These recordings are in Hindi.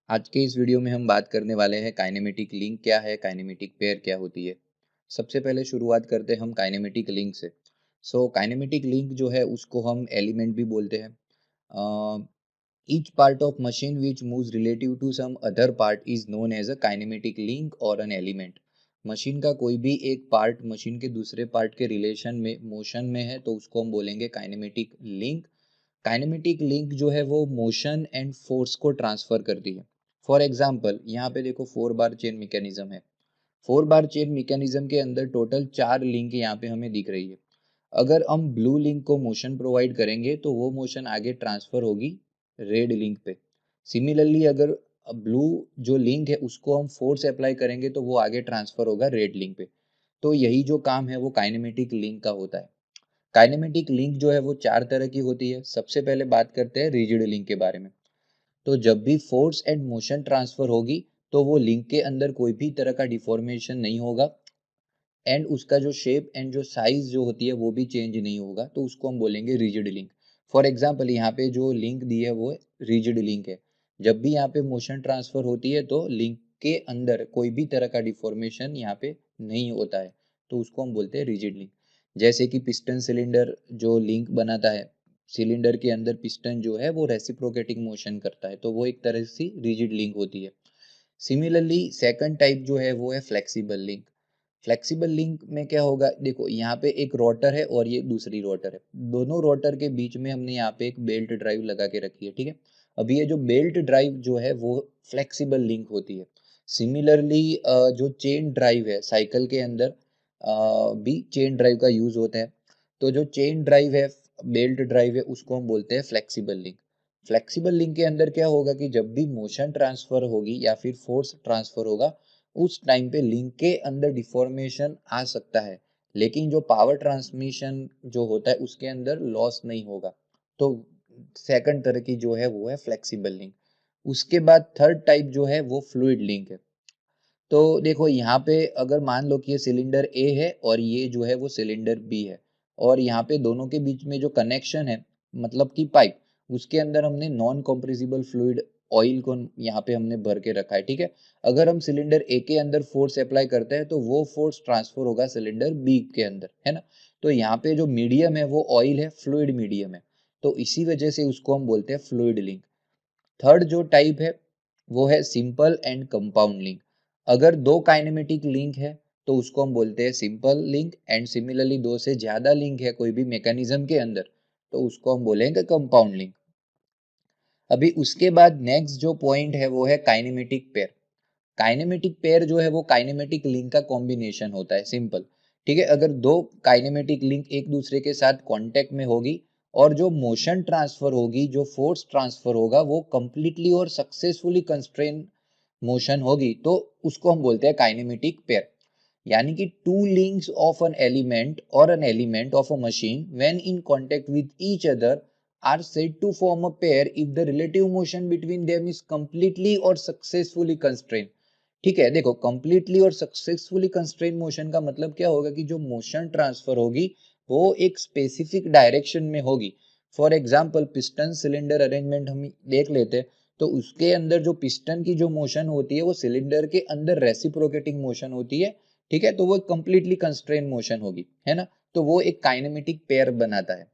आज के इस वीडियो में हम बात करने वाले हैं काइनेमेटिक लिंक क्या है, काइनेमेटिक पेयर क्या होती है। सबसे पहले शुरुआत करते हैं हम काइनेमेटिक लिंक से। काइनेमेटिक लिंक जो है उसको हम एलिमेंट भी बोलते हैं। Each part of machine which moves relative to some other part is known as a kinematic link और एन एलिमेंट। मशीन का कोई भी एक पार्ट मशीन के दूसरे पार्ट के रिलेशन में मोशन में है तो उसको हम बोलेंगे काइनेमेटिक लिंक। काइनेमेटिक लिंक जो है वो मोशन एंड फोर्स को ट्रांसफर करती है। फॉर एग्जाम्पल यहाँ पे देखो 4 बार चेन मैकेनिज्म है। 4 बार चेन मैकेनिज्म के अंदर टोटल 4 लिंक यहाँ पे हमें दिख रही है। अगर हम ब्लू लिंक को मोशन प्रोवाइड करेंगे तो वो मोशन आगे ट्रांसफर होगी रेड लिंक पे। सिमिलरली अगर ब्लू जो लिंक है उसको हम फोर्स अप्लाई करेंगे तो वो आगे ट्रांसफर होगा रेड लिंक पे। तो यही जो काम है वो काइनेमेटिक लिंक का होता है। काइनेमेटिक लिंक जो है वो 4 तरह की होती है। सबसे पहले बात करते हैं रिजिड लिंक के बारे में। तो जब भी फोर्स एंड मोशन ट्रांसफर होगी तो वो लिंक के अंदर कोई भी तरह का डिफॉर्मेशन नहीं होगा एंड उसका जो शेप एंड जो साइज जो होती है वो भी चेंज नहीं होगा, तो उसको हम बोलेंगे रिजिड लिंक। फॉर एग्जाम्पल यहाँ पे जो लिंक दी है वो रिजिड लिंक है। जब भी यहाँ पे मोशन ट्रांसफर होती है तो लिंक के अंदर कोई भी तरह का डिफॉर्मेशन यहाँ पे नहीं होता है, तो उसको हम बोलते हैं रिजिड लिंक। जैसे कि पिस्टन सिलेंडर जो लिंक बनाता है, सिलेंडर के अंदर पिस्टन जो है वो रेसिप्रोकेटिंग मोशन करता है, तो वो एक तरह से रिजिड लिंक होती है। सिमिलरली सेकंड टाइप जो है वो है फ्लेक्सिबल लिंक। फ्लेक्सिबल लिंक में क्या होगा, देखो यहाँ पे एक रोटर है और ये दूसरी रोटर है। दोनों रोटर के बीच में हमने यहाँ पे एक बेल्ट ड्राइव लगा के रखी है, ठीक है। अभी ये जो बेल्ट ड्राइव जो है वो फ्लेक्सिबल लिंक होती है। सिमिलरली जो चेन ड्राइव है साइकिल के अंदर भी चेन ड्राइव का यूज होता है। तो जो चेन ड्राइव है, बेल्ट ड्राइव है, उसको हम बोलते हैं फ्लेक्सिबल लिंक। फ्लेक्सिबल लिंक के अंदर क्या होगा कि जब भी मोशन ट्रांसफर होगी या फिर फोर्स ट्रांसफर होगा उस टाइम पे लिंक के अंदर डिफॉर्मेशन आ सकता है, लेकिन जो पावर ट्रांसमिशन जो होता है उसके अंदर लॉस नहीं होगा। तो सेकंड तरह की जो है वो है फ्लेक्सिबल लिंक। उसके बाद थर्ड टाइप जो है वो फ्लूइड लिंक है। तो देखो यहाँ पे अगर मान लो कि ये सिलेंडर ए है और ये जो है वो सिलेंडर बी है, और यहाँ पे दोनों के बीच में जो कनेक्शन है मतलब कि पाइप, उसके अंदर हमने नॉन कॉम्प्रेसिबल फ्लूइड ऑयल को यहाँ पे हमने भर के रखा है, ठीक है। अगर हम सिलेंडर ए के अंदर फोर्स अप्लाई करते हैं तो वो फोर्स ट्रांसफर होगा सिलेंडर बी के अंदर, है ना। तो यहाँ पे जो मीडियम है वो ऑयल है, फ्लूइड मीडियम है, तो इसी वजह से उसको हम बोलते हैं फ्लूइड लिंक। थर्ड जो टाइप है वो है सिंपल एंड कंपाउंड लिंक। अगर दो काइनेमेटिक लिंक है तो उसको हम बोलते हैं सिंपल लिंक, एंड सिमिलरली दो से ज्यादा लिंक है कोई भी मैकेनिज्म के अंदर तो उसको हम बोलेंगे कंपाउंड लिंक। अभी उसके बाद नेक्स्ट जो पॉइंट है वो है काइनेमेटिक पेयर। काइनेमेटिक पेयर जो है वो काइनेमेटिक लिंक का कॉम्बिनेशन होता है, सिंपल, ठीक है। अगर दो काइनेमेटिक लिंक एक दूसरे के साथ कांटेक्ट में होगी और जो मोशन ट्रांसफर होगी, जो फोर्स ट्रांसफर होगा वो कंप्लीटली और सक्सेसफुली कंस्ट्रेन मोशन होगी, तो उसको हम बोलते हैं काइनेमेटिक पेयर। यानी कि two links of an element और an element of a machine when in contact with each other are said to form a pair if the relative motion between them is completely or successfully constrained। ठीक है, देखो कंप्लीटली और सक्सेसफुली कंस्ट्रेन मोशन का मतलब क्या होगा कि जो मोशन ट्रांसफर होगी वो एक स्पेसिफिक डायरेक्शन में होगी। For example piston cylinder arrangement हम देख लेते हैं तो उसके अंदर जो पिस्टन की जो मोशन होती है वो सिलेंडर के अंदर रेसिप्रोकेटिंग मोशन होती है, ठीक है। तो वो कंप्लीटली कंस्ट्रेन मोशन होगी, है ना। तो वो एक काइनेमेटिक पेयर बनाता है।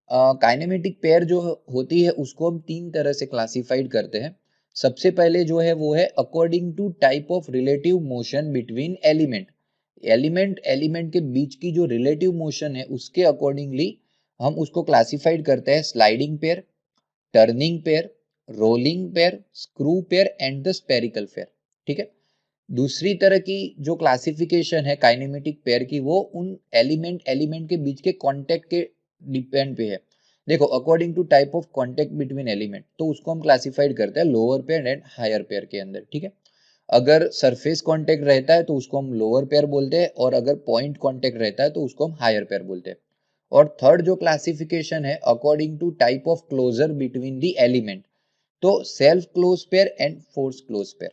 काइनेमेटिक पेयर जो होती है उसको हम 3 तरह से क्लासिफाइड करते हैं। सबसे पहले जो है वो है according to type of relative motion between element. Element element के बीच की जो रिलेटिव मोशन है उसके अकॉर्डिंगली हम उसको क्लासिफाइड करते हैं sliding pair, turning pair, rolling pair, screw pair and the spherical pair, ठीक है। दूसरी तरह की जो क्लासिफिकेशन है काइनेमेटिक पेयर की वो उन एलिमेंट एलिमेंट के बीच के कांटेक्ट के डिपेंड पे है। देखो according to type of contact between element तो उसको हम क्लासिफाइड करते हैं lower pair and higher pair के अंदर, ठीक है। अगर सरफेस कांटेक्ट रहता है तो उसको हम लोअर पेयर बोलते हैं, और अगर पॉइंट कांटेक्ट रहता है तो उसको हम हायर पेयर बोलते हैं। और थर्ड जो क्लासिफिकेशन है according to type of closure between the element, तो self closed pair and force closed pair.